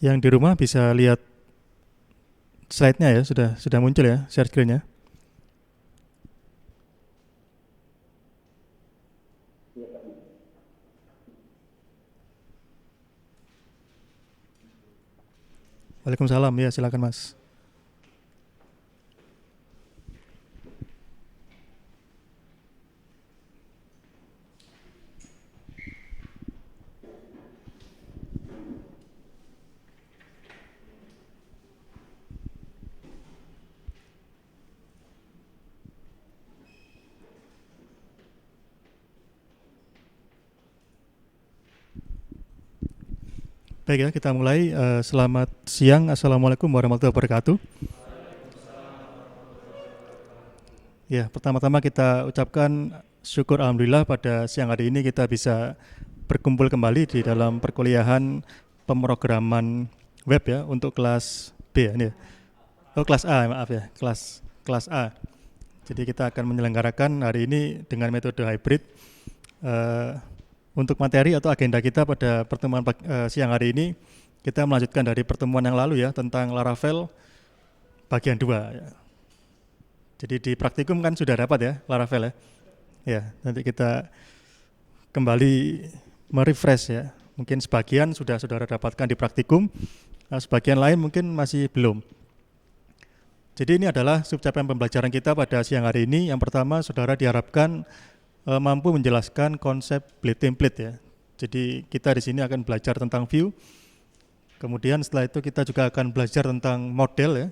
Yang di rumah bisa lihat slide-nya ya, sudah muncul ya share screen-nya. Waalaikumsalam, ya silakan Mas. Baik ya, kita mulai. Selamat siang, Assalamualaikum warahmatullahi wabarakatuh. Ya, pertama-tama kita ucapkan syukur Alhamdulillah pada siang hari ini kita bisa berkumpul kembali di dalam perkuliahan pemrograman web ya untuk kelas B ya, ini ya. Oh, kelas A, maaf ya, kelas A. Jadi kita akan menyelenggarakan hari ini dengan metode hybrid. Untuk materi atau agenda kita pada pertemuan siang hari ini, kita melanjutkan dari pertemuan yang lalu ya tentang Laravel bagian 2 ya. Jadi di praktikum kan sudah dapat ya Laravel ya. Ya, nanti kita kembali merefresh ya. Mungkin sebagian sudah saudara dapatkan di praktikum, sebagian lain mungkin masih belum. Jadi ini adalah subcapaian pembelajaran kita pada siang hari ini. Yang pertama, saudara diharapkan mampu menjelaskan konsep Blade template ya. Jadi kita di sini akan belajar tentang view. Kemudian setelah itu kita juga akan belajar tentang model ya,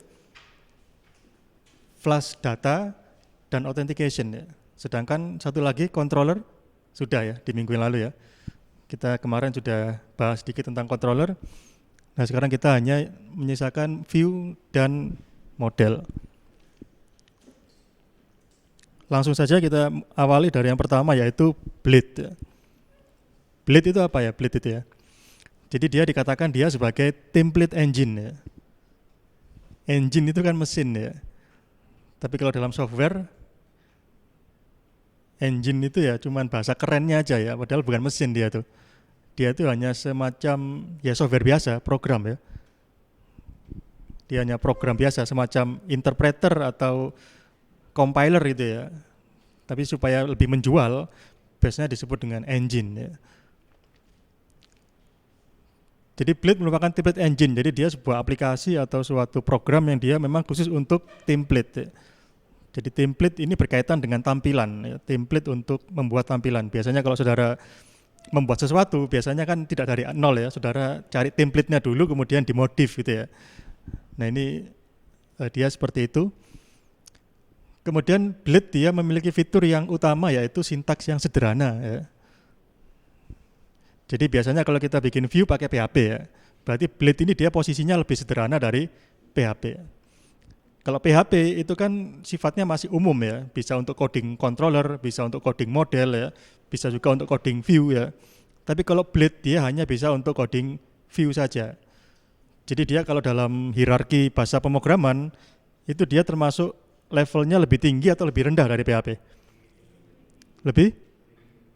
flash data, dan authentication ya. Sedangkan satu lagi controller sudah ya di minggu yang lalu ya. Kita kemarin sudah bahas sedikit tentang controller. Nah sekarang kita hanya menyisakan view dan model. Langsung saja kita awali dari yang pertama yaitu Blade. Blade itu apa ya? Blade itu ya. Jadi dia dikatakan dia sebagai template engine ya. Engine itu kan mesin ya. Tapi kalau dalam software, engine itu ya cuman bahasa kerennya aja ya, padahal bukan mesin dia tuh. Dia itu hanya semacam ya software biasa, program ya. Dia hanya program biasa, semacam interpreter atau compiler itu ya. Tapi supaya lebih menjual, biasanya disebut dengan engine ya. Jadi Blade merupakan template engine, jadi dia sebuah aplikasi atau suatu program yang dia memang khusus untuk template ya. Jadi template ini berkaitan dengan tampilan ya. Template untuk membuat tampilan. Biasanya kalau saudara membuat sesuatu, biasanya kan tidak dari nol ya. Saudara cari template-nya dulu, kemudian dimodif gitu ya. Nah ini dia seperti itu. Kemudian Blade dia memiliki fitur yang utama yaitu sintaks yang sederhana ya. Jadi biasanya kalau kita bikin view pakai PHP ya, berarti Blade ini dia posisinya lebih sederhana dari PHP. Kalau PHP itu kan sifatnya masih umum ya, bisa untuk coding controller, bisa untuk coding model ya, bisa juga untuk coding view ya. Tapi kalau Blade dia hanya bisa untuk coding view saja. Jadi dia kalau dalam hierarki bahasa pemrograman itu dia termasuk levelnya lebih tinggi atau lebih rendah dari PHP?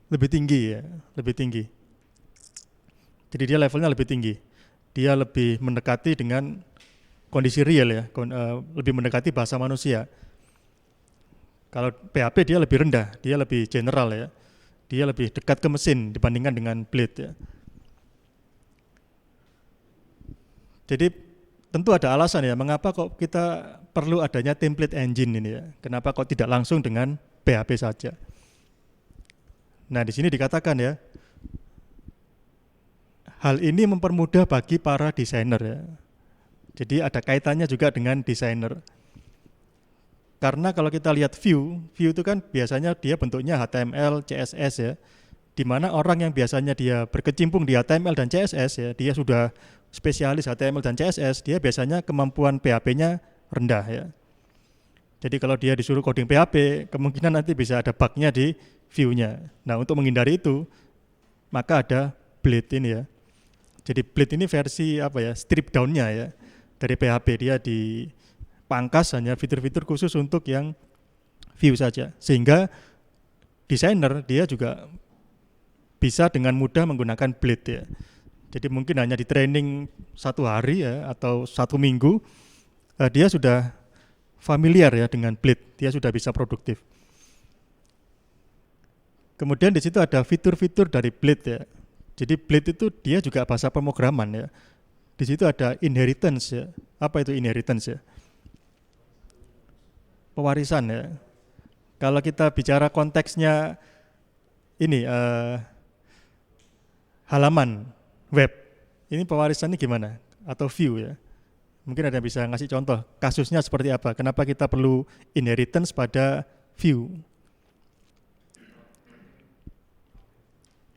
Lebih tinggi ya, lebih tinggi. Jadi dia levelnya lebih tinggi. Dia lebih mendekati dengan kondisi real ya, lebih mendekati bahasa manusia. Kalau PHP dia lebih rendah, dia lebih general ya. Dia lebih dekat ke mesin dibandingkan dengan Blade ya. Jadi tentu ada alasan ya, mengapa kok kita perlu adanya template engine ini ya. Kenapa kok tidak langsung dengan PHP saja. Nah di sini dikatakan ya, hal ini mempermudah bagi para desainer ya. Jadi ada kaitannya juga dengan desainer. Karena kalau kita lihat view itu kan biasanya dia bentuknya HTML, CSS ya. Di mana orang yang biasanya dia berkecimpung di HTML dan CSS ya, dia sudah spesialis HTML dan CSS, dia biasanya kemampuan PHP-nya rendah ya. Jadi kalau dia disuruh coding PHP, kemungkinan nanti bisa ada bug-nya di view-nya. Nah, untuk menghindari itu, maka ada Blade ini ya. Jadi Blade ini versi apa ya, strip down-nya ya. Dari PHP dia dipangkas hanya fitur-fitur khusus untuk yang view saja. Sehingga desainer dia juga bisa dengan mudah menggunakan Blade ya. Jadi mungkin hanya di training 1 hari ya atau 1 minggu, dia sudah familiar ya dengan Blade, dia sudah bisa produktif. Kemudian di situ ada fitur-fitur dari Blade ya. Jadi Blade itu dia juga bahasa pemrograman ya. Di situ ada inheritance ya. Apa itu inheritance ya? Pewarisan ya. Kalau kita bicara konteksnya ini halaman web, ini pewarisannya gimana? Atau view ya? Mungkin ada yang bisa ngasih contoh kasusnya seperti apa? Kenapa kita perlu inheritance pada view?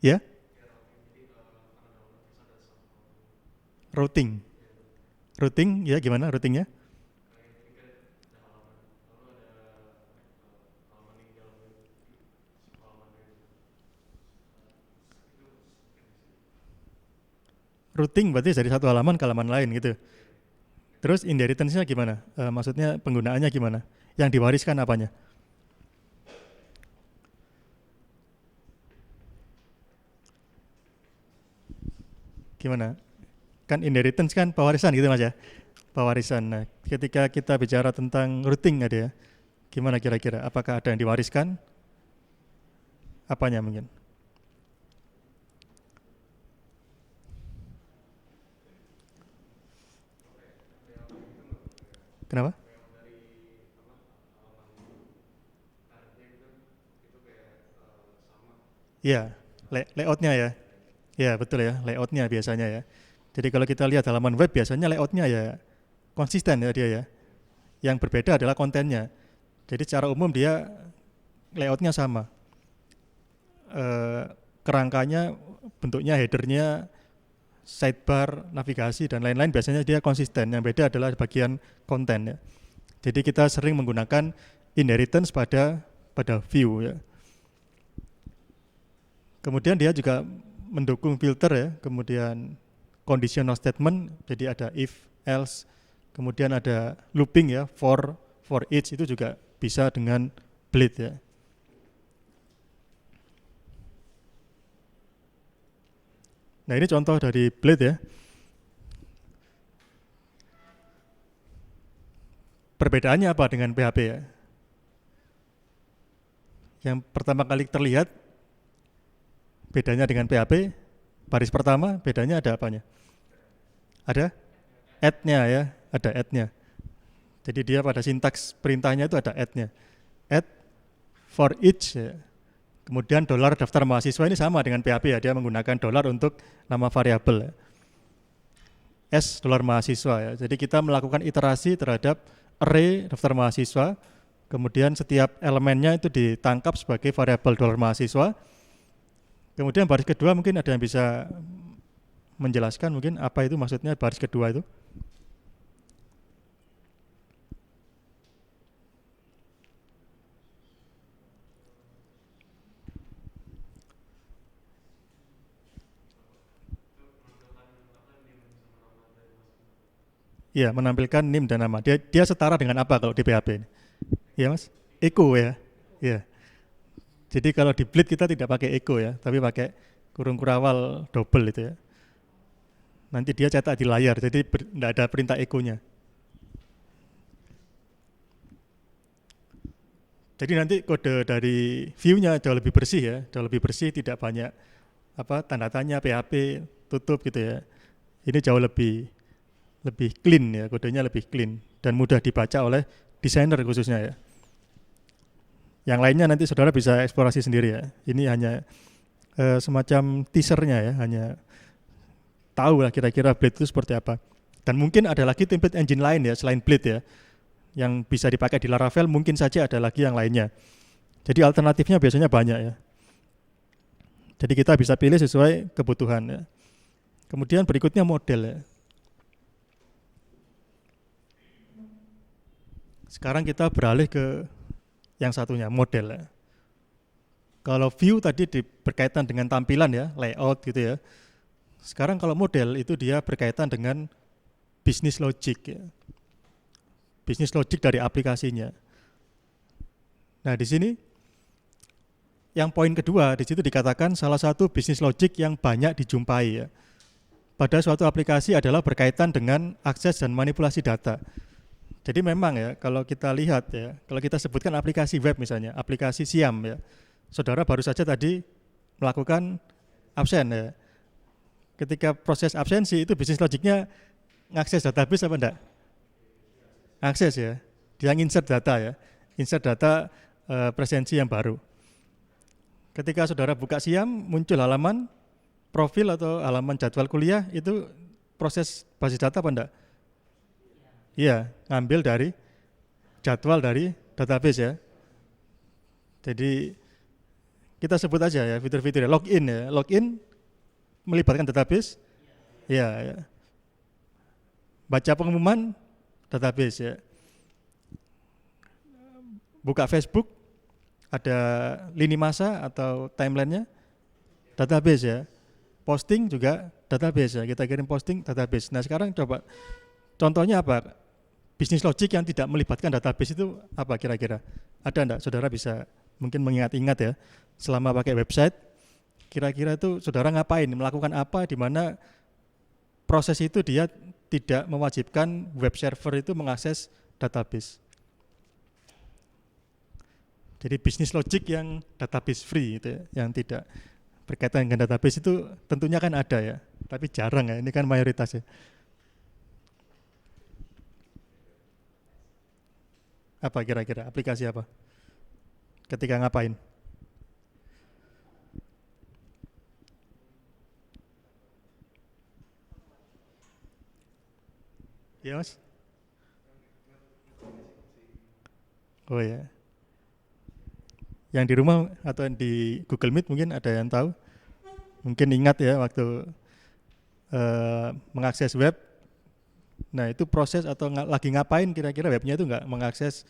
Ya? Routing. Routing ya gimana routingnya? Routing berarti dari satu halaman ke halaman lain gitu. Terus inheritance-nya gimana? Maksudnya penggunaannya gimana? Yang diwariskan apanya? Gimana? Kan inheritance kan pewarisan gitu Mas ya? Pewarisan. Nah, ketika kita bicara tentang routing ada ya, gimana kira-kira? Apakah ada yang diwariskan? Apanya mungkin? Kenapa? Iya, layoutnya ya. Ya betul ya, layoutnya biasanya ya. Jadi kalau kita lihat halaman web biasanya layoutnya ya konsisten ya dia ya. Yang berbeda adalah kontennya. Jadi secara umum dia layoutnya sama. Eh, Kerangkanya, bentuknya, headernya, sidebar, navigasi dan lain-lain biasanya dia konsisten. Yang beda adalah bagian konten ya. Jadi kita sering menggunakan inheritance pada view ya. Kemudian dia juga mendukung filter ya, kemudian conditional statement, jadi ada if, else, kemudian ada looping ya, for each itu juga bisa dengan Blade ya. Nah ini contoh dari Blade ya. Perbedaannya apa dengan PHP ya? Yang pertama kali terlihat bedanya dengan PHP, baris pertama bedanya ada apanya? Ada add-nya ya, ada add-nya. Jadi dia pada sintaks perintahnya itu ada add-nya. Add for each ya. Kemudian dolar daftar mahasiswa ini sama dengan PHP ya, dia menggunakan dolar untuk nama variabel ya. S dolar mahasiswa ya. Jadi kita melakukan iterasi terhadap array daftar mahasiswa, kemudian setiap elemennya itu ditangkap sebagai variabel dolar mahasiswa. Kemudian baris kedua mungkin ada yang bisa menjelaskan mungkin apa itu maksudnya baris kedua itu? Iya, menampilkan NIM dan nama. Dia setara dengan apa kalau di PHP ini? Iya Mas? Echo ya. Iya. Jadi kalau di Blade kita tidak pakai echo ya, tapi pakai kurung kurawal double itu ya. Nanti dia cetak di layar, jadi tidak ada perintah echo-nya. Jadi nanti kode dari view-nya jauh lebih bersih ya, jauh lebih bersih, tidak banyak apa tanda tanya, PHP, tutup gitu ya. Ini jauh lebih clean ya, kodenya lebih clean dan mudah dibaca oleh desainer khususnya ya. Yang lainnya nanti saudara bisa eksplorasi sendiri ya. Ini hanya semacam teasernya ya, hanya tahu lah kira-kira Blade itu seperti apa. Dan mungkin ada lagi template engine lain ya selain Blade ya, yang bisa dipakai di Laravel, mungkin saja ada lagi yang lainnya. Jadi alternatifnya biasanya banyak ya. Jadi kita bisa pilih sesuai kebutuhan ya. Kemudian berikutnya model ya. Sekarang kita beralih ke yang satunya, model ya. Kalau view tadi berkaitan dengan tampilan ya, layout gitu ya. Sekarang kalau model itu dia berkaitan dengan business logic ya. Business logic dari aplikasinya. Nah, di sini yang poin kedua di situ dikatakan salah satu business logic yang banyak dijumpai ya. pada suatu aplikasi adalah berkaitan dengan akses dan manipulasi data. Jadi memang ya, kalau kita lihat ya, kalau kita sebutkan aplikasi web misalnya, aplikasi Siam ya, saudara baru saja tadi melakukan absen ya. Ketika proses absensi itu bisnis logiknya ngakses database apa enggak? Akses ya, dia insert data ya, insert data presensi yang baru. Ketika saudara buka Siam, muncul halaman profil atau halaman jadwal kuliah, itu proses basis data apa enggak? Iya, ngambil dari jadwal dari database ya. Jadi kita sebut aja ya fitur-fitur login ya. Login melibatkan database. Ya, ya. Baca pengumuman database ya. Buka Facebook ada lini masa atau timelinenya database ya. Posting juga database ya. Kita kirim posting database. Nah, sekarang coba contohnya apa? Bisnis logik yang tidak melibatkan database itu apa kira-kira? Ada enggak? Saudara bisa mungkin mengingat-ingat ya, selama pakai website, kira-kira itu saudara ngapain, melakukan apa di mana proses itu dia tidak mewajibkan web server itu mengakses database. Jadi bisnis logik yang database free itu ya, yang tidak berkaitan dengan database itu tentunya kan ada ya, tapi jarang ya, ini kan mayoritas ya. Apa kira-kira, aplikasi apa? Ketika ngapain? Ya mas? Oh ya. Yang di rumah atau di Google Meet mungkin ada yang tahu? Mungkin ingat ya waktu mengakses web. Nah itu proses atau lagi ngapain kira-kira webnya itu nggak mengakses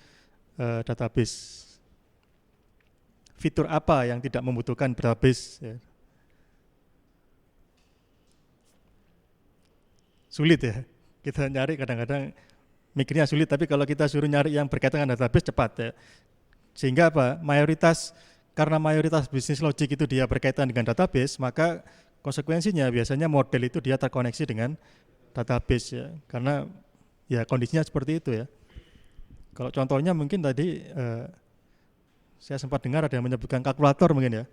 database. Fitur apa yang tidak membutuhkan database ya. Sulit ya, kita nyari kadang-kadang mikirnya sulit, tapi kalau kita suruh nyari yang berkaitan dengan database cepat ya. Sehingga apa, karena mayoritas bisnis logik itu dia berkaitan dengan database, maka konsekuensinya biasanya model itu dia terkoneksi dengan database ya, karena ya kondisinya seperti itu ya. Kalau contohnya mungkin tadi saya sempat dengar ada yang menyebutkan kalkulator mungkin ya.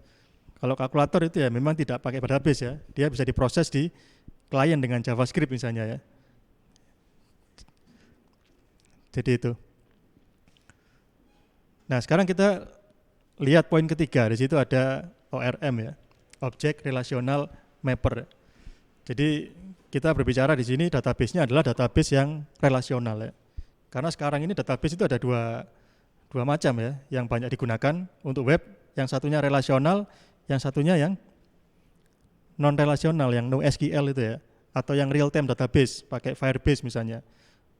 Kalau kalkulator itu ya memang tidak pakai database ya, dia bisa diproses di klien dengan JavaScript misalnya ya. Jadi itu. Nah sekarang kita lihat poin ketiga, di situ ada ORM ya, Object Relational Mapper. Jadi kita berbicara di sini database-nya adalah database yang relasional ya. Karena sekarang ini database itu ada dua macam ya, yang banyak digunakan untuk web, yang satunya relasional, yang satunya yang non relasional, yang NoSQL itu ya, atau yang real time database, pakai Firebase misalnya,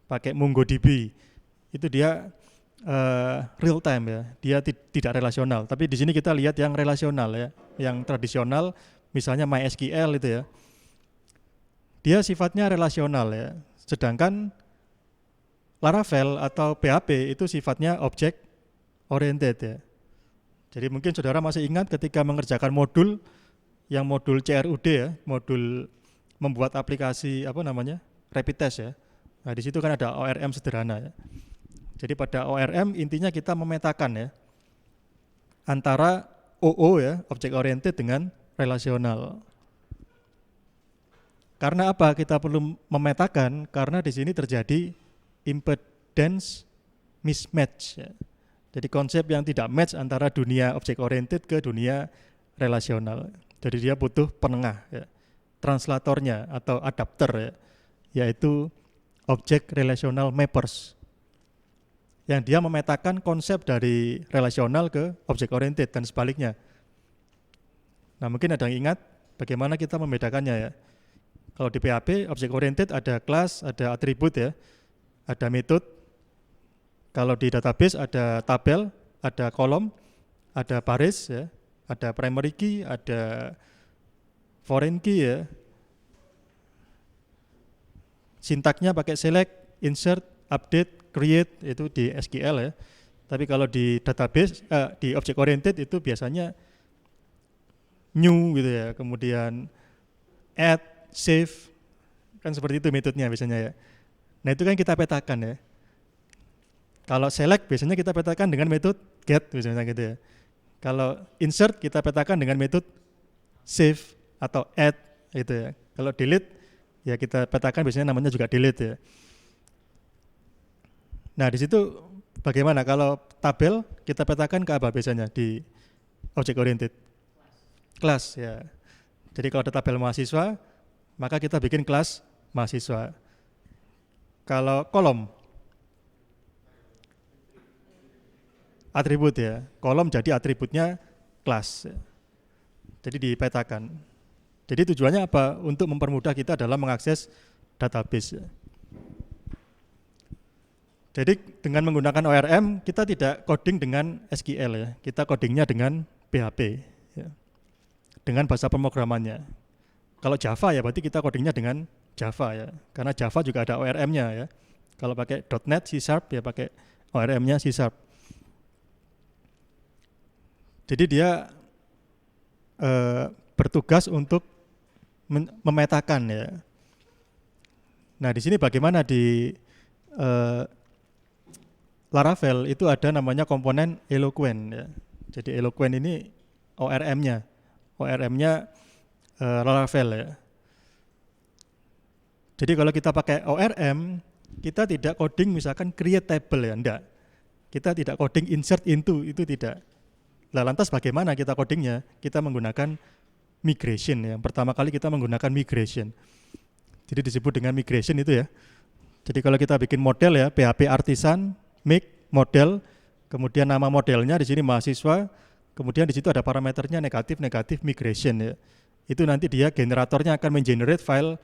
pakai MongoDB, itu dia real time ya, dia tidak relasional. Tapi di sini kita lihat yang relasional ya, yang tradisional, misalnya MySQL itu ya, dia sifatnya relasional ya, sedangkan Laravel atau PHP itu sifatnya object oriented ya. Jadi mungkin saudara masih ingat ketika mengerjakan modul, yang modul CRUD ya, modul membuat aplikasi apa namanya, rapid test ya. Nah di situ kan ada ORM sederhana ya. Jadi pada ORM intinya kita memetakan ya antara OO ya, object oriented dengan relasional. Karena apa kita perlu memetakan? Karena di sini terjadi impedance mismatch ya. Jadi konsep yang tidak match antara dunia object oriented ke dunia relasional. Jadi dia butuh penengah ya, translatornya atau adapter ya, yaitu object relational mappers, yang dia memetakan konsep dari relasional ke object oriented dan sebaliknya. Nah mungkin ada yang ingat bagaimana kita membedakannya ya. Kalau di PHP object oriented ada class, ada atribut ya, ada metode. Kalau di database ada tabel, ada kolom, ada baris ya, ada primary key, ada foreign key ya. Sintaknya pakai select, insert, update, create, itu di SQL ya. Tapi kalau di database, di object oriented itu biasanya new gitu ya, kemudian add, save, Kan seperti itu metodenya biasanya ya. Nah itu kan kita petakan ya. Kalau select biasanya kita petakan dengan metode get misalnya gitu ya. Kalau insert kita petakan dengan metode save atau add gitu ya. Kalau delete ya kita petakan biasanya namanya juga delete ya. Nah di situ bagaimana kalau tabel kita petakan ke apa biasanya di object oriented? Kelas ya. Jadi kalau ada tabel mahasiswa maka kita bikin kelas mahasiswa. Kalau kolom atribut ya, kolom jadi atributnya kelas. Jadi dipetakan. Jadi tujuannya apa? Untuk mempermudah kita dalam mengakses database. Jadi dengan menggunakan ORM kita tidak coding dengan SQL ya, kita codingnya dengan PHP ya, dengan bahasa pemrogramannya. Kalau Java ya berarti kita codingnya dengan Java ya, karena Java juga ada ORM-nya ya. Kalau pakai .NET C# ya pakai ORM-nya C#. Jadi dia bertugas untuk memetakan ya. Nah di sini bagaimana di Laravel itu ada namanya komponen Eloquent ya. Jadi Eloquent ini ORM-nya Laravel ya. Jadi kalau kita pakai ORM, kita tidak coding misalkan create table ya, enggak. Kita tidak coding insert into, itu tidak. Nah, lantas bagaimana kita codingnya? Kita menggunakan migration ya. Pertama kali kita menggunakan migration. Jadi disebut dengan migration itu ya. Jadi kalau kita bikin model ya, PHP artisan, make model, kemudian nama modelnya di sini mahasiswa, kemudian di situ ada parameternya negatif migration ya. Itu nanti dia generatornya akan mengenerate file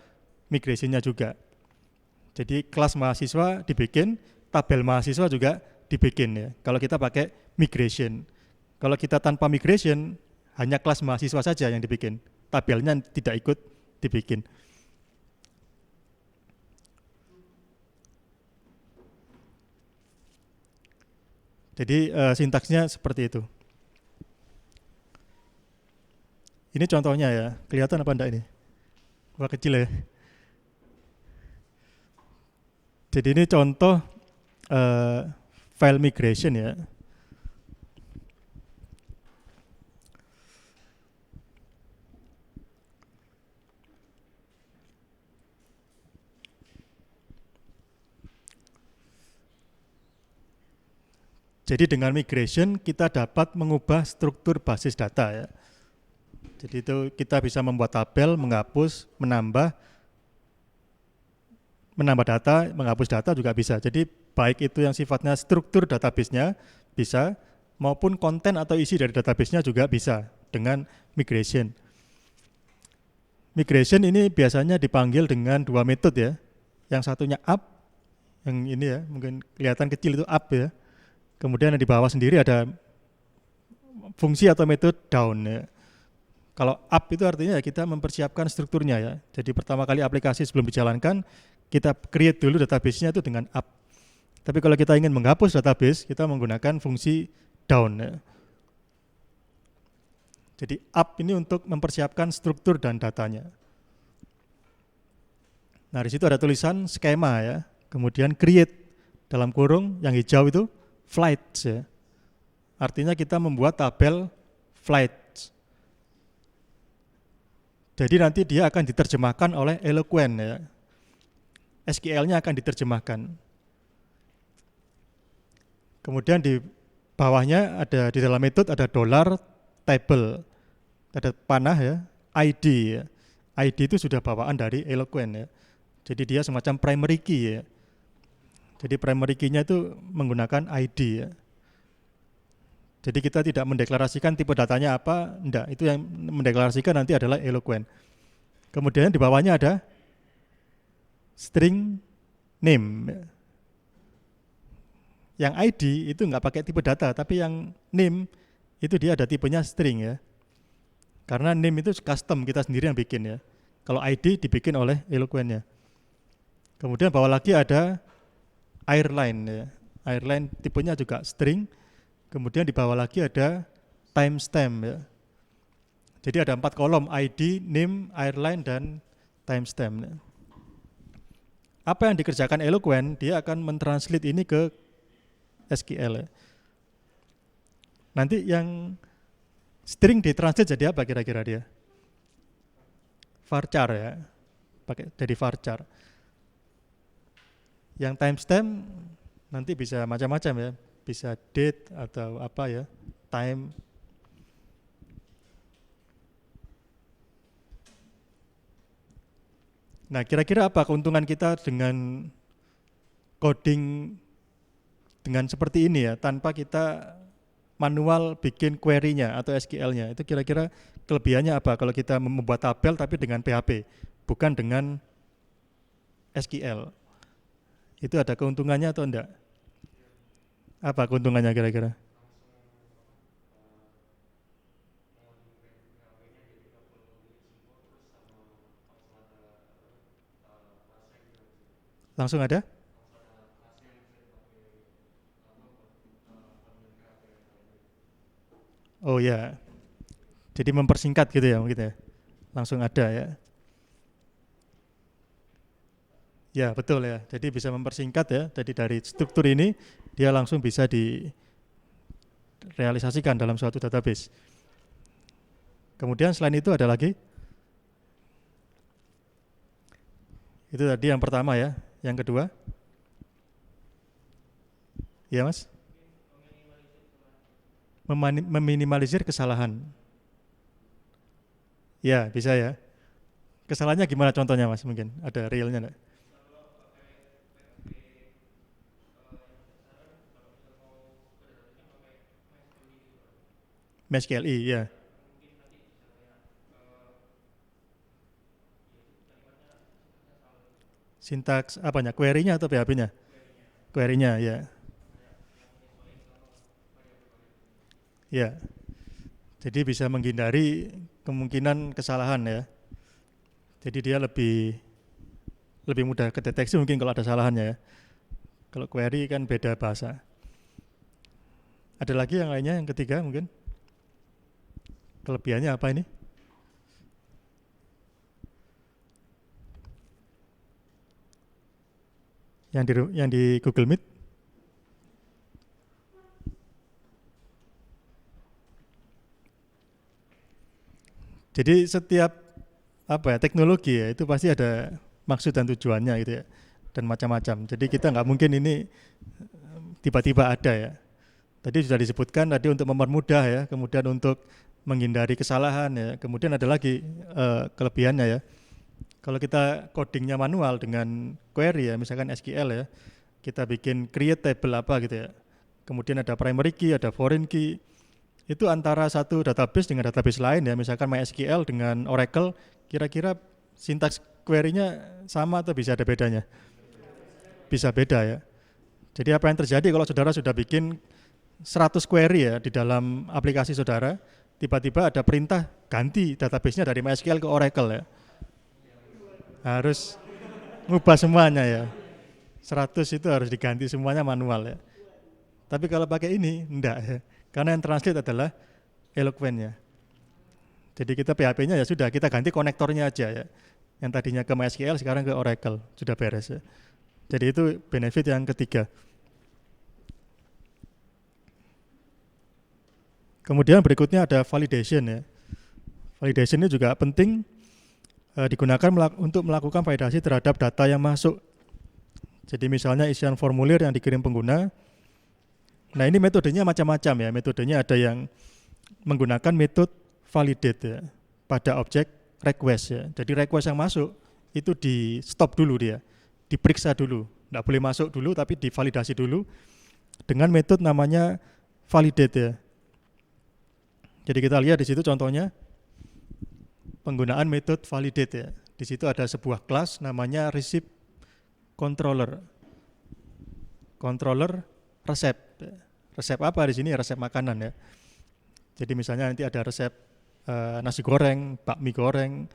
migrationnya juga. Jadi kelas mahasiswa dibikin, tabel mahasiswa juga dibikin ya. Kalau kita pakai migration. Kalau kita tanpa migration, hanya kelas mahasiswa saja yang dibikin. Tabelnya tidak ikut dibikin. Jadi sintaksnya seperti itu. Ini contohnya ya, kelihatan apa enggak ini? Wah kecil ya. Jadi ini contoh file migration ya. Jadi dengan migration kita dapat mengubah struktur basis data ya. Jadi itu kita bisa membuat tabel, menghapus, menambah data, menghapus data juga bisa. Jadi baik itu yang sifatnya struktur database-nya bisa, maupun konten atau isi dari database-nya juga bisa dengan migration. Migration ini biasanya dipanggil dengan dua metode ya. Yang satunya up, yang ini ya, mungkin kelihatan kecil itu up ya. Kemudian yang di bawah sendiri ada fungsi atau metode down ya. Kalau up itu artinya ya kita mempersiapkan strukturnya ya. Jadi pertama kali aplikasi sebelum dijalankan, kita create dulu database-nya itu dengan up. Tapi kalau kita ingin menghapus database, kita menggunakan fungsi down ya. Jadi up ini untuk mempersiapkan struktur dan datanya. Nah di situ ada tulisan skema ya. Kemudian create dalam kurung yang hijau itu flights ya. Artinya kita membuat tabel flights. Jadi nanti dia akan diterjemahkan oleh Eloquent ya. SQL-nya akan diterjemahkan. Kemudian di bawahnya ada di dalam metode ada $table. Ada panah ya, ID ya. ID itu sudah bawaan dari Eloquent ya. Jadi dia semacam primary key ya. Jadi primary key-nya itu menggunakan ID ya. Jadi kita tidak mendeklarasikan tipe datanya apa, enggak. Itu yang mendeklarasikan nanti adalah Eloquent. Kemudian di bawahnya ada string name. Yang ID itu enggak pakai tipe data, tapi yang name itu dia ada tipenya string ya. Karena name itu custom, kita sendiri yang bikin ya. Kalau ID dibikin oleh Eloquent-nya. Kemudian bawah lagi ada airline ya. Airline tipenya juga string. Kemudian di bawah lagi ada timestamp ya. Jadi ada 4 kolom, ID, name, airline, dan timestamp ya. apa yang dikerjakan Eloquent, dia akan mentranslate ini ke SQL ya. Nanti yang string ditranslate jadi apa kira-kira dia? Varchar ya, pakai jadi varchar. Yang timestamp nanti bisa macam-macam ya, bisa date atau apa ya, time. Nah, kira-kira apa keuntungan kita dengan coding dengan seperti ini ya, tanpa kita manual bikin query-nya atau SQL-nya? Itu kira-kira kelebihannya apa kalau kita membuat tabel tapi dengan PHP, bukan dengan SQL? Itu ada keuntungannya atau enggak? Apa keuntungannya kira-kira? Langsung ada? Oh ya, jadi mempersingkat gitu ya mungkin ya. Langsung ada ya. Ya betul ya, jadi bisa mempersingkat ya. Jadi dari struktur ini dia langsung bisa direalisasikan dalam suatu database. Kemudian selain itu ada lagi? Itu tadi yang pertama ya. Yang kedua? Ya mas? Meminimalisir kesalahan. Ya bisa ya. Kesalahannya gimana contohnya mas mungkin? Ada realnya enggak? MySQLi ya. Sintaks apanya? Query-nya atau PHP-nya? Query-nya ya. Ya. Jadi bisa menghindari kemungkinan kesalahan ya. Jadi dia lebih lebih mudah kedeteksi mungkin kalau ada salahnya ya. Kalau query kan beda bahasa. Ada lagi yang lainnya yang ketiga mungkin? Kelebihannya apa ini? Yang di Google Meet? Jadi setiap apa ya teknologi ya itu pasti ada maksud dan tujuannya gitu ya dan macam-macam. Jadi kita nggak mungkin ini tiba-tiba ada ya. Tadi sudah disebutkan tadi untuk mempermudah ya, kemudian untuk menghindari kesalahan ya. Kemudian ada lagi kelebihannya ya. Kalau kita codingnya manual dengan query ya, misalkan SQL ya, kita bikin create table apa gitu ya. Kemudian ada primary key, ada foreign key. Itu antara satu database dengan database lain ya, misalkan MySQL dengan Oracle, kira-kira sintaks query-nya sama atau bisa ada bedanya? Bisa beda ya. Jadi apa yang terjadi kalau saudara sudah bikin 100 query ya di dalam aplikasi saudara, tiba-tiba ada perintah ganti database-nya dari MySQL ke Oracle ya. Harus ngubah semuanya ya. 100 itu harus diganti semuanya manual ya. Tapi kalau pakai ini enggak ya. Karena yang translate adalah Eloquent ya. Jadi kita PHP-nya ya sudah kita ganti konektornya aja ya. Yang tadinya ke MySQL sekarang ke Oracle, sudah beres ya. Jadi itu benefit yang ketiga. Kemudian berikutnya ada validation ya. Validation ini juga penting digunakan untuk melakukan validasi terhadap data yang masuk. Jadi misalnya isian formulir yang dikirim pengguna. Nah ini metodenya macam-macam ya. Metodenya ada yang menggunakan metode validate ya, pada objek request ya. Jadi request yang masuk itu di stop dulu dia, diperiksa dulu. Nggak boleh masuk dulu tapi divalidasi dulu dengan metode namanya validate ya. Jadi kita lihat di situ contohnya penggunaan metode validate ya. Di situ ada sebuah kelas namanya receipt controller. Controller resep. Resep apa di sini? Resep makanan ya. Jadi misalnya nanti ada resep nasi goreng, bakmi goreng,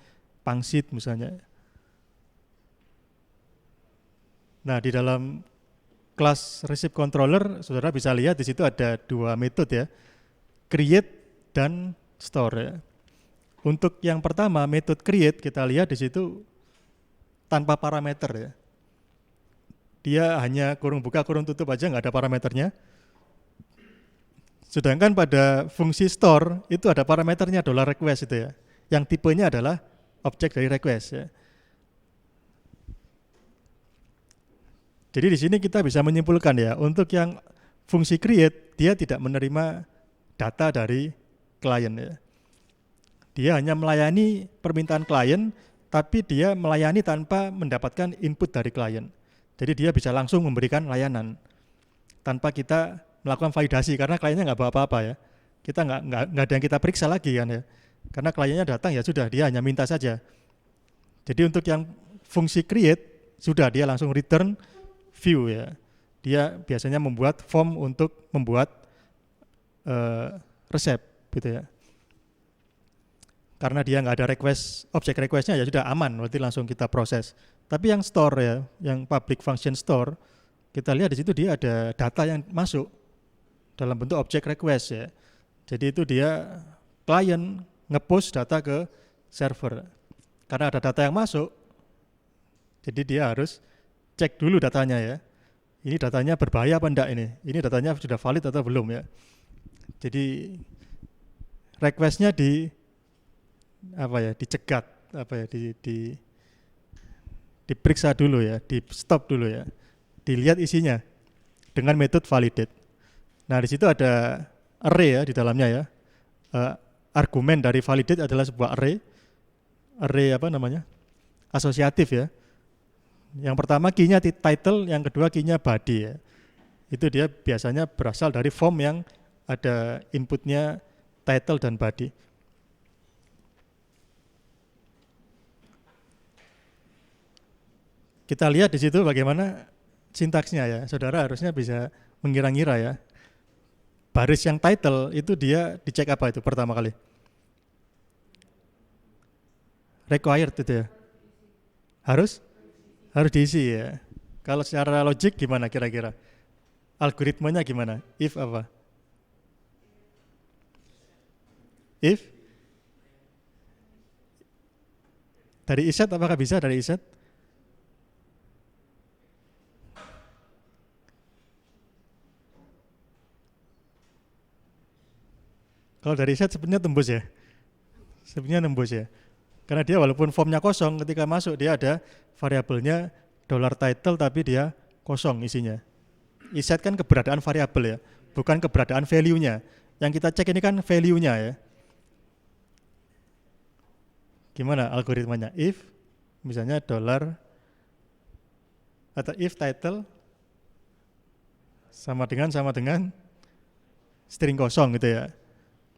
pangsit misalnya. Nah, di dalam kelas receipt controller saudara bisa lihat di situ ada dua metode ya. Create dan store ya. Untuk yang pertama metode create kita lihat di situ tanpa parameter ya. dia hanya kurung buka kurung tutup aja, nggak ada parameternya. Sedangkan pada fungsi store itu ada parameternya $request itu ya, yang tipenya adalah objek dari request ya. Jadi di sini kita bisa menyimpulkan ya, untuk yang fungsi create dia tidak menerima data dari klien ya. Dia hanya melayani permintaan klien, tapi dia melayani tanpa mendapatkan input dari klien. Jadi dia bisa langsung memberikan layanan tanpa kita melakukan validasi, karena kliennya nggak bawa apa-apa ya. Kita nggak ada yang kita periksa lagi kan ya. Karena kliennya datang ya sudah, dia hanya minta saja. Jadi untuk yang fungsi create sudah dia langsung return view ya. Dia biasanya membuat form untuk membuat resep gitu ya. Karena dia nggak ada request, objek requestnya ya sudah aman, berarti langsung kita proses. Tapi yang store ya, yang public function store, kita lihat di situ dia ada data yang masuk dalam bentuk objek request ya. Jadi itu dia klien nge-push data ke server. Karena ada data yang masuk, jadi dia harus cek dulu datanya ya. Ini datanya berbahaya apa enggak ini? Ini datanya sudah valid atau belum ya? Jadi requestnya dicegat, diperiksa dulu ya, di stop dulu ya, dilihat isinya dengan metode validate. Nah di situ ada array ya di dalamnya ya. Argumen dari validate adalah sebuah array asosiatif ya. Yang pertama key-nya title, yang kedua key-nya body ya. Itu dia biasanya berasal dari form yang ada inputnya title dan body. Kita lihat di situ bagaimana sintaksnya ya. Saudara harusnya bisa mengira-ngira ya. Baris yang title itu dia dicek apa itu pertama kali? Required itu ya. Harus diisi ya. Kalau secara logik gimana kira-kira? Algoritmanya gimana? If apa? If dari iset, apakah bisa dari iset? Kalau dari set sebenarnya tembus ya. Sebenarnya tembus ya. Karena dia walaupun formnya kosong, ketika masuk dia ada variabelnya $title tapi dia kosong isinya. Iset kan keberadaan variabel ya, bukan keberadaan value-nya. Yang kita cek ini kan value-nya ya. Gimana algoritmanya? If misalnya atau if title sama dengan string kosong gitu ya.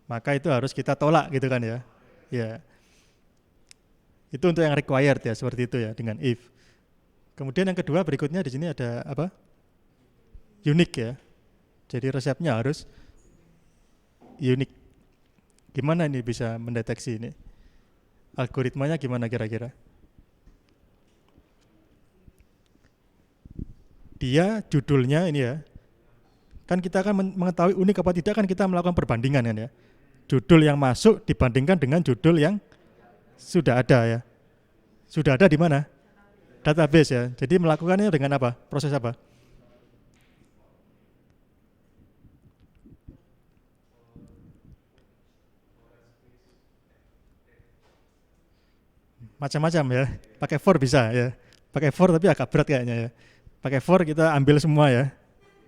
Maka itu harus kita tolak gitu kan ya. Ya. Itu untuk yang required ya, seperti itu ya dengan if. Kemudian yang kedua berikutnya di sini ada apa? Unique ya. Jadi resepnya harus unique. Gimana ini bisa mendeteksi ini? Algoritmanya gimana kira-kira? Dia judulnya ini ya. Kan kita akan mengetahui unik apa tidak kan kita melakukan perbandingan kan ya. Judul yang masuk dibandingkan dengan judul yang sudah ada ya. Sudah ada di mana? Database ya. Jadi melakukannya dengan apa? Proses apa? Macam-macam ya. Pakai for bisa ya. Pakai for tapi agak berat kayaknya ya. Pakai for kita ambil semua ya.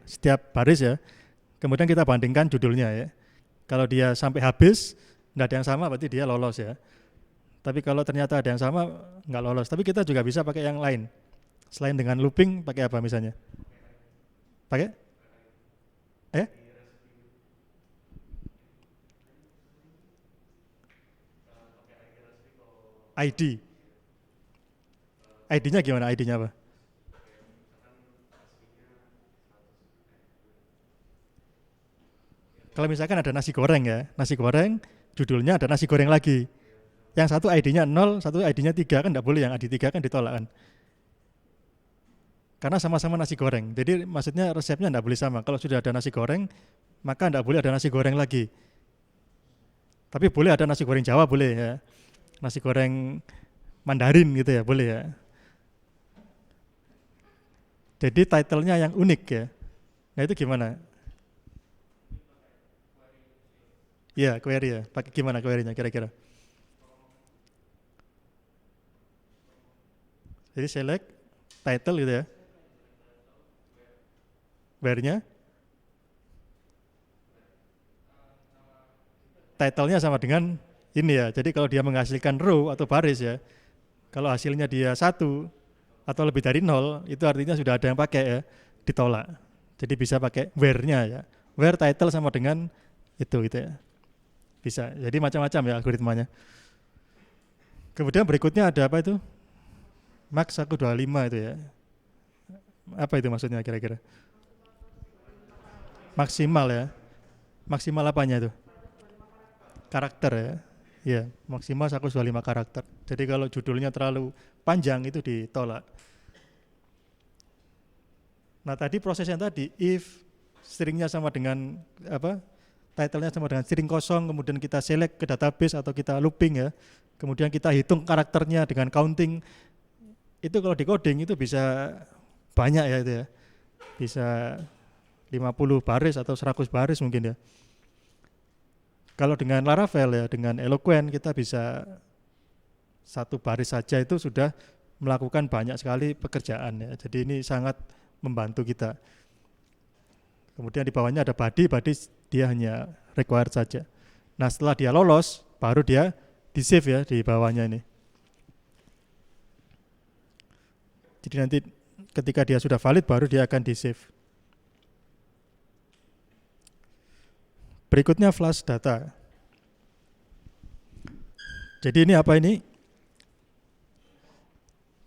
Setiap baris ya. Kemudian kita bandingkan judulnya ya. Kalau dia sampai habis, nggak ada yang sama berarti dia lolos ya. Tapi kalau ternyata ada yang sama, nggak lolos. Tapi kita juga bisa pakai yang lain. Selain dengan looping, pakai apa misalnya? Pakai? ID. ID-nya gimana? ID-nya apa? Kalau misalkan ada nasi goreng ya, nasi goreng, judulnya ada nasi goreng lagi. Yang satu ID-nya 0, satu ID-nya 3 kan enggak boleh, yang ID 3 kan ditolak kan. Karena sama-sama nasi goreng. Jadi maksudnya resepnya enggak boleh sama. Kalau sudah ada nasi goreng, maka enggak boleh ada nasi goreng lagi. Tapi boleh ada nasi goreng Jawa boleh ya. Nasi goreng Mandarin gitu ya, boleh ya. Jadi title-nya yang unik ya. Nah itu gimana? Iya, query ya. Pakai gimana query-nya kira-kira? Jadi select title gitu ya. Where-nya title-nya sama dengan ini ya. Jadi kalau dia menghasilkan row atau baris ya, kalau hasilnya dia 1 atau lebih dari 0, itu artinya sudah ada yang pakai ya, ditolak. Jadi bisa pakai where-nya ya. Where title sama dengan itu gitu ya. Bisa. Jadi macam-macam ya algoritmanya. Kemudian berikutnya ada apa itu? Max 125 itu ya. Apa itu maksudnya kira-kira? Maksimal ya. Maksimal apanya itu? Karakter ya. Ya, maksimal 125 karakter. Jadi kalau judulnya terlalu panjang itu ditolak. Nah, tadi prosesnya tadi if stringnya sama dengan apa? Title-nya sama dengan string kosong, kemudian kita select ke database atau kita looping ya. Kemudian kita hitung karakternya dengan counting. Itu kalau di coding itu bisa banyak ya itu ya. Bisa 50 baris atau 100 baris mungkin ya. Kalau dengan Laravel ya, dengan Eloquent kita bisa 1 baris saja itu sudah melakukan banyak sekali pekerjaan ya. Jadi ini sangat membantu kita. Kemudian di bawahnya ada body dia hanya required saja. Nah setelah dia lolos, baru dia di save ya di bawahnya ini. Jadi nanti ketika dia sudah valid baru dia akan di save. Berikutnya flash data. Jadi ini apa ini?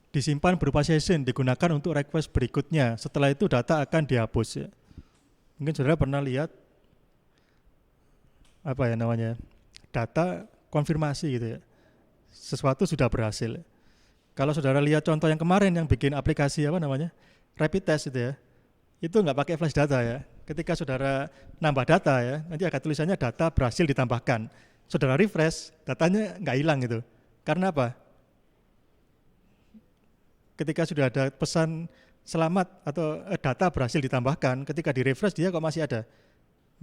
Disimpan berupa session, digunakan untuk request berikutnya. Setelah itu data akan dihapus ya. Mungkin saudara pernah lihat apa ya namanya? Data konfirmasi gitu ya. Sesuatu sudah berhasil. Kalau saudara lihat contoh yang kemarin yang bikin aplikasi apa namanya? Rapid test itu ya. Itu nggak pakai flash data ya. Ketika saudara nambah data ya, nanti akan tulisannya data berhasil ditambahkan. Saudara refresh, datanya nggak hilang gitu. Karena apa? Ketika sudah ada pesan selamat atau data berhasil ditambahkan, ketika di refresh dia kok masih ada.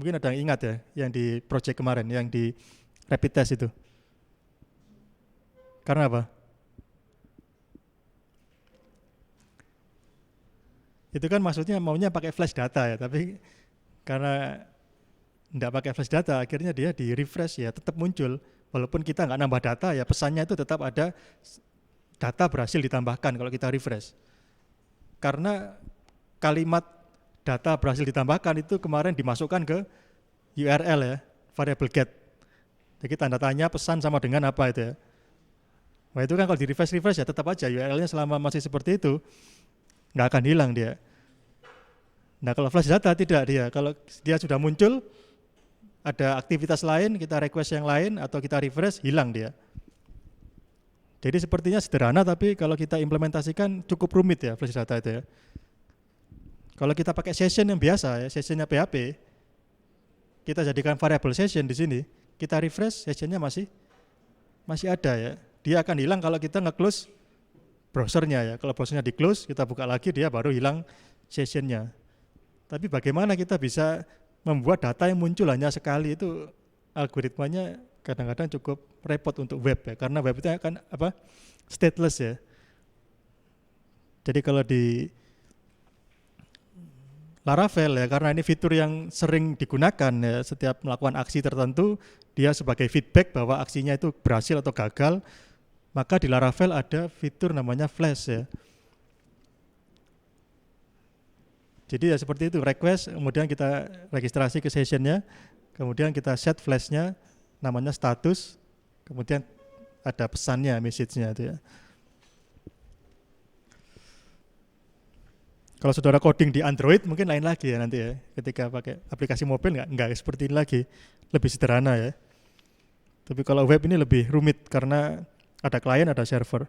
Mungkin ada yang ingat ya, yang di project kemarin, yang di rapid test itu. Karena apa? Itu kan maksudnya maunya pakai flash data ya, tapi karena tidak pakai flash data, akhirnya dia di refresh ya tetap muncul. Walaupun kita nggak nambah data ya pesannya itu tetap ada data berhasil ditambahkan kalau kita refresh. Karena kalimat data berhasil ditambahkan itu kemarin dimasukkan ke URL ya, variable get. Jadi tanda tanya pesan sama dengan apa itu ya. Nah itu kan kalau di refresh ya tetap aja URL-nya selama masih seperti itu nggak akan hilang dia. Nah kalau flash data tidak dia, kalau dia sudah muncul ada aktivitas lain, kita request yang lain atau kita refresh, hilang dia. Jadi sepertinya sederhana tapi kalau kita implementasikan cukup rumit ya flash data itu ya. Kalau kita pakai session yang biasa ya, sessionnya PHP, kita jadikan variable session di sini, kita refresh sessionnya masih ada ya. Dia akan hilang kalau kita nge-close browsernya ya. Kalau browsernya di-close, kita buka lagi dia baru hilang sessionnya. Tapi bagaimana kita bisa membuat data yang muncul hanya sekali itu algoritmanya kadang-kadang cukup repot untuk web ya. Karena web itu kan apa? Stateless ya. Jadi kalau di Laravel ya, karena ini fitur yang sering digunakan ya, setiap melakukan aksi tertentu, dia sebagai feedback bahwa aksinya itu berhasil atau gagal, maka di Laravel ada fitur namanya flash ya. Jadi ya seperti itu, request, kemudian kita registrasi ke sessionnya, kemudian kita set flashnya, namanya status, kemudian ada pesannya, message-nya itu ya. Kalau saudara coding di Android mungkin lain lagi ya nanti ya, ketika pakai aplikasi mobile nggak seperti ini lagi, lebih sederhana ya. Tapi kalau web ini lebih rumit karena ada klien, ada server.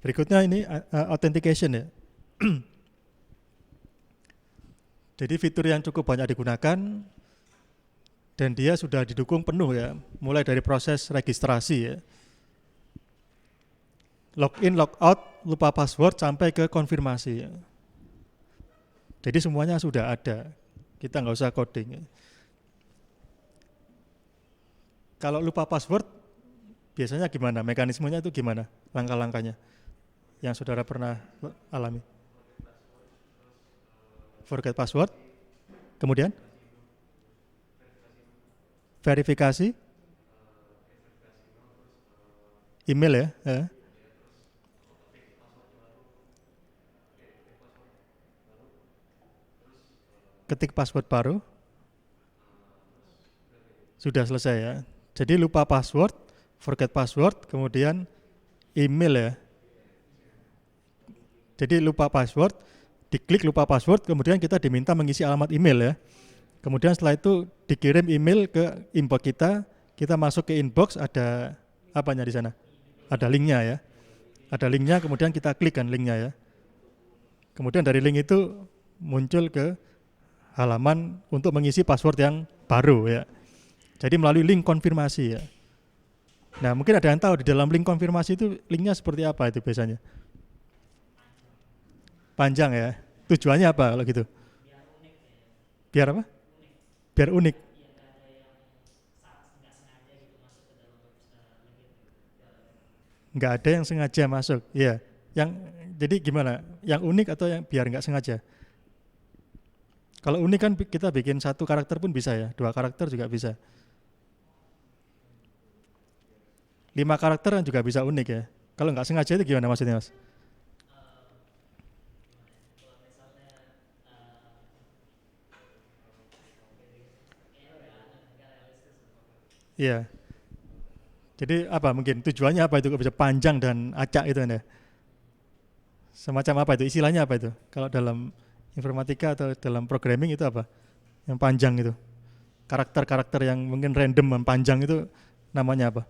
Berikutnya ini authentication ya. Jadi fitur yang cukup banyak digunakan dan dia sudah didukung penuh ya, mulai dari proses registrasi ya. login, logout, lupa password sampai ke konfirmasi. Jadi semuanya sudah ada. Kita nggak usah coding. Kalau lupa password, biasanya gimana? Mekanismenya itu gimana? Langkah-langkahnya yang saudara pernah alami? Forget password, kemudian verifikasi, email ya, ketik password baru, sudah selesai ya. Jadi lupa password, forget password, kemudian email ya. Jadi lupa password, diklik lupa password, kemudian kita diminta mengisi alamat email ya. Kemudian setelah itu dikirim email ke inbox kita masuk ke inbox, ada apanya di sana? Ada linknya ya. Ada linknya, kemudian kita klik kan linknya ya. Kemudian dari link itu muncul ke halaman untuk mengisi password yang baru ya. Jadi melalui link konfirmasi ya. Nah mungkin ada yang tahu di dalam link konfirmasi itu linknya seperti apa itu biasanya? Panjang ya. Tujuannya apa kalau gitu? Biar apa? Biar unik. Nggak ada yang sengaja masuk. Iya. Yang jadi gimana? Yang unik atau yang biar nggak sengaja? Kalau unik kan kita bikin satu karakter pun bisa ya, dua karakter juga bisa. 5 karakter kan juga bisa unik ya. Kalau nggak sengaja itu gimana maksudnya mas? Iya. Jadi apa mungkin tujuannya apa itu kok bisa panjang dan acak itu kan ya? Semacam apa itu? Istilahnya apa itu? Kalau dalam informatika atau dalam programming itu apa? Yang panjang itu. Karakter-karakter yang mungkin random dan panjang itu namanya apa?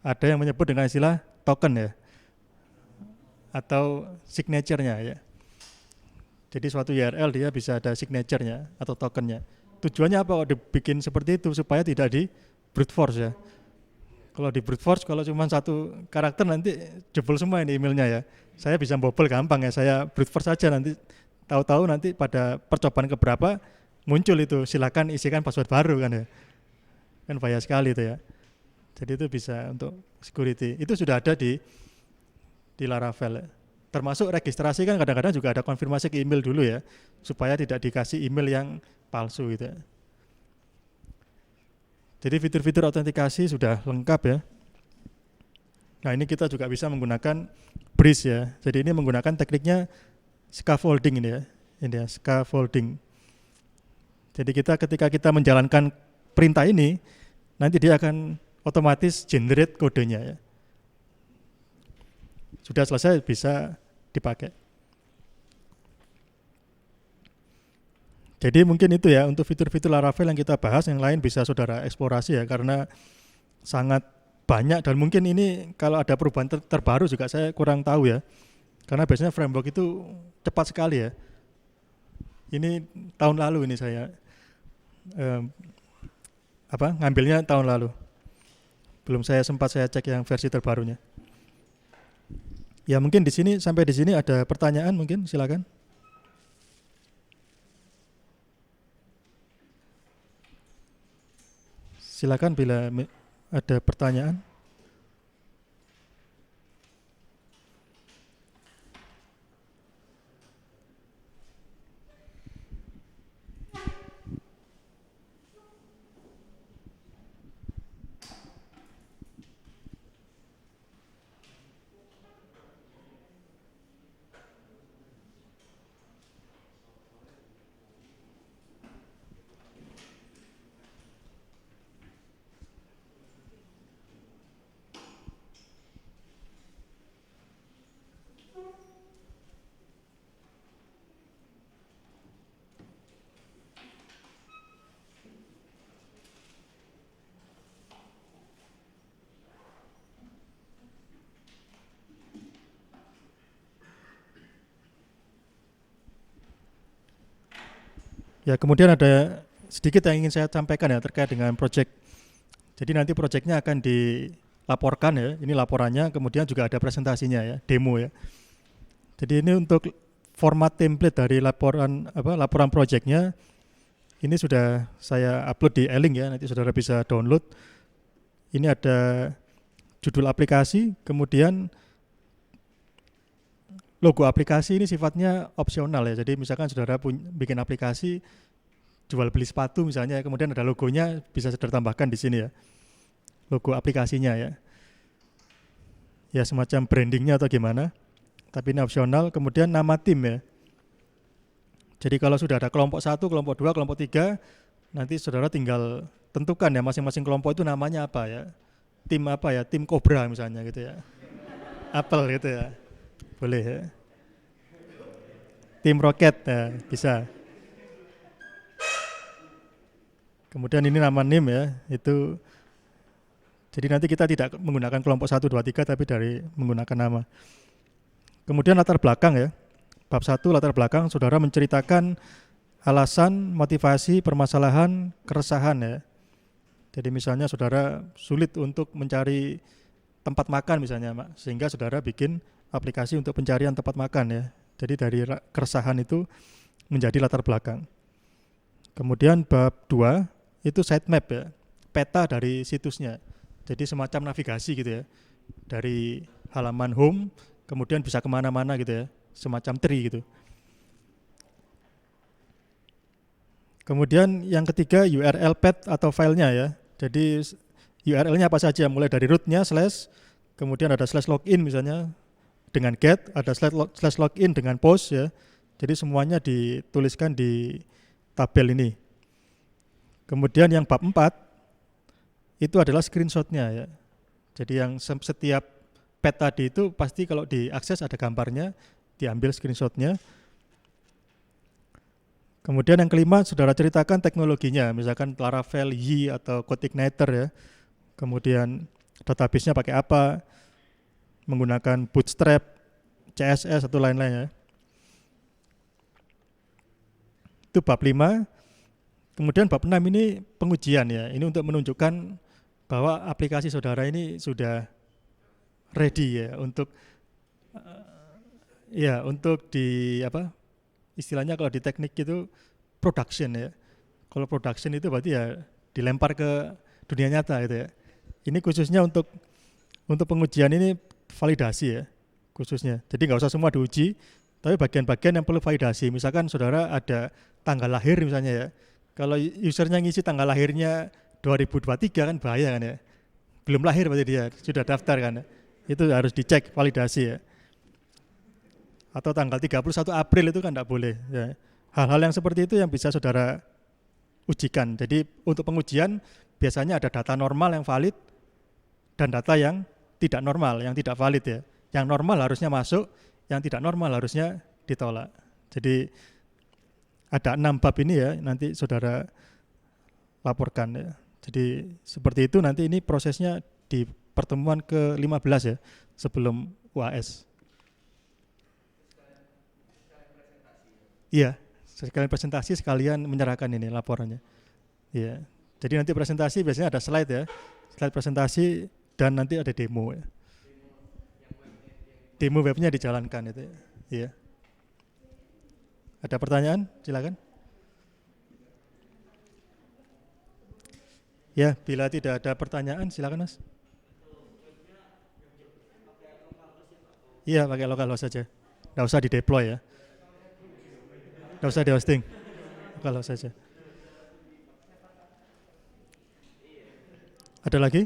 Ada yang menyebut dengan istilah token ya, atau signature-nya ya. Jadi suatu URL dia bisa ada signature-nya atau tokennya. Tujuannya apa kok dibikin seperti itu supaya tidak di brute force ya. Kalau di brute force kalau cuma satu karakter nanti jebol semua ini emailnya ya. Saya bisa bobol gampang ya, saya brute force saja nanti tahu-tahu nanti pada percobaan keberapa muncul itu silakan isikan password baru kan ya. Kan bahaya sekali itu ya. Jadi itu bisa untuk security. Itu sudah ada di Laravel ya. Termasuk registrasi kan kadang-kadang juga ada konfirmasi ke email dulu ya, supaya tidak dikasih email yang palsu gitu ya. Jadi fitur-fitur autentikasi sudah lengkap ya. Nah ini kita juga bisa menggunakan bridge ya. Jadi ini menggunakan tekniknya scaffolding ini ya scaffolding. Jadi kita ketika kita menjalankan perintah ini, nanti dia akan otomatis generate kodenya ya. Sudah selesai bisa dipakai. Jadi mungkin itu ya untuk fitur-fitur Laravel yang kita bahas, yang lain bisa saudara eksplorasi ya karena sangat banyak dan mungkin ini kalau ada perubahan terbaru juga saya kurang tahu ya. Karena biasanya framework itu cepat sekali ya. Ini tahun lalu ini saya eh, ngambilnya tahun lalu. Belum saya cek yang versi terbarunya. Ya mungkin di sini sampai di sini ada pertanyaan mungkin silakan. Silakan bila ada pertanyaan. Ya, kemudian ada sedikit yang ingin saya sampaikan ya terkait dengan project. Jadi nanti projectnya akan dilaporkan ya, ini laporannya, kemudian juga ada presentasinya ya, demo ya. Jadi ini untuk format template dari laporan projectnya, ini sudah saya upload di e-link ya, nanti saudara bisa download. Ini ada judul aplikasi, kemudian logo aplikasi ini sifatnya opsional ya. Jadi misalkan saudara bikin aplikasi jual beli sepatu misalnya, kemudian ada logonya, bisa saudara tambahkan di sini ya, logo aplikasinya ya. Ya semacam brandingnya atau gimana, tapi ini opsional. Kemudian nama tim ya. Jadi kalau sudah ada kelompok 1, kelompok 2, kelompok 3, nanti saudara tinggal tentukan ya masing-masing kelompok itu namanya apa ya. Tim apa ya, tim Cobra misalnya gitu ya. Apple gitu ya. Boleh ya. Tim Rocket ya, bisa. Kemudian ini nama NIM ya, itu jadi nanti kita tidak menggunakan kelompok 1, 2, 3 tapi dari menggunakan nama. Kemudian latar belakang ya. Bab 1 latar belakang, saudara menceritakan alasan, motivasi, permasalahan, keresahan ya. Jadi misalnya saudara sulit untuk mencari tempat makan misalnya, sehingga saudara bikin aplikasi untuk pencarian tempat makan ya. Jadi dari keresahan itu menjadi latar belakang. Kemudian bab 2 itu sitemap ya, peta dari situsnya. Jadi semacam navigasi gitu ya, dari halaman home kemudian bisa kemana-mana gitu ya, semacam tree gitu. Kemudian yang ketiga URL path atau filenya ya. Jadi URL-nya apa saja, mulai dari root-nya slash, kemudian ada slash login misalnya dengan get, ada slash login dengan post ya. Jadi semuanya dituliskan di tabel ini. Kemudian yang bab 4 itu adalah screenshot-nya ya. Jadi yang setiap pet tadi itu pasti kalau diakses ada gambarnya, diambil screenshot-nya. Kemudian yang kelima, saudara ceritakan teknologinya, misalkan Laravel, Y atau CodeIgniter ya. Kemudian database-nya pakai apa, menggunakan Bootstrap, CSS atau lain-lain ya. Itu bab 5. Kemudian bab 6 ini pengujian ya. Ini untuk menunjukkan bahwa aplikasi saudara ini sudah ready ya untuk untuk di istilahnya kalau di teknik itu production ya. Kalau production itu berarti ya dilempar ke dunia nyata gitu ya. Ini khususnya untuk pengujian ini validasi ya khususnya. Jadi nggak usah semua diuji, tapi bagian-bagian yang perlu validasi. Misalkan saudara ada tanggal lahir misalnya ya. Kalau usernya ngisi tanggal lahirnya 2023 kan bahaya kan ya. Belum lahir berarti dia, sudah daftar kan ya. Itu harus dicek validasi ya. Atau tanggal 31 April itu kan tidak boleh ya. Hal-hal yang seperti itu yang bisa saudara ujikan. Jadi untuk pengujian biasanya ada data normal yang valid dan data yang tidak normal, yang tidak valid ya. Yang normal harusnya masuk, yang tidak normal harusnya ditolak. Jadi ada 6 bab ini ya, nanti saudara laporkan ya. Jadi seperti itu nanti ini prosesnya di pertemuan ke-15 ya, sebelum UAS. Iya, sekalian presentasi sekalian menyerahkan ini laporannya. Iya. Jadi nanti presentasi biasanya ada slide ya. Slide presentasi dan nanti ada demo ya. Demo webnya dijalankan itu ya. Iya. Ada pertanyaan? Silakan. Ya, bila tidak ada pertanyaan silakan Mas. Iya, pakai localhost saja. Nggak usah di deploy ya. Nggak usah di hosting. Localhost saja. Ada lagi?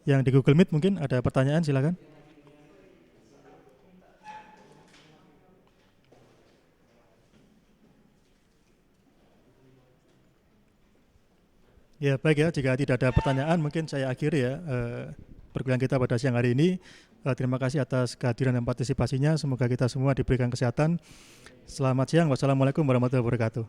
Yang di Google Meet mungkin ada pertanyaan silakan. Ya baik ya, jika tidak ada pertanyaan mungkin saya akhiri ya perkuliahan kita pada siang hari ini. Terima kasih atas kehadiran dan partisipasinya, semoga kita semua diberikan kesehatan. Selamat siang, wassalamualaikum warahmatullahi wabarakatuh.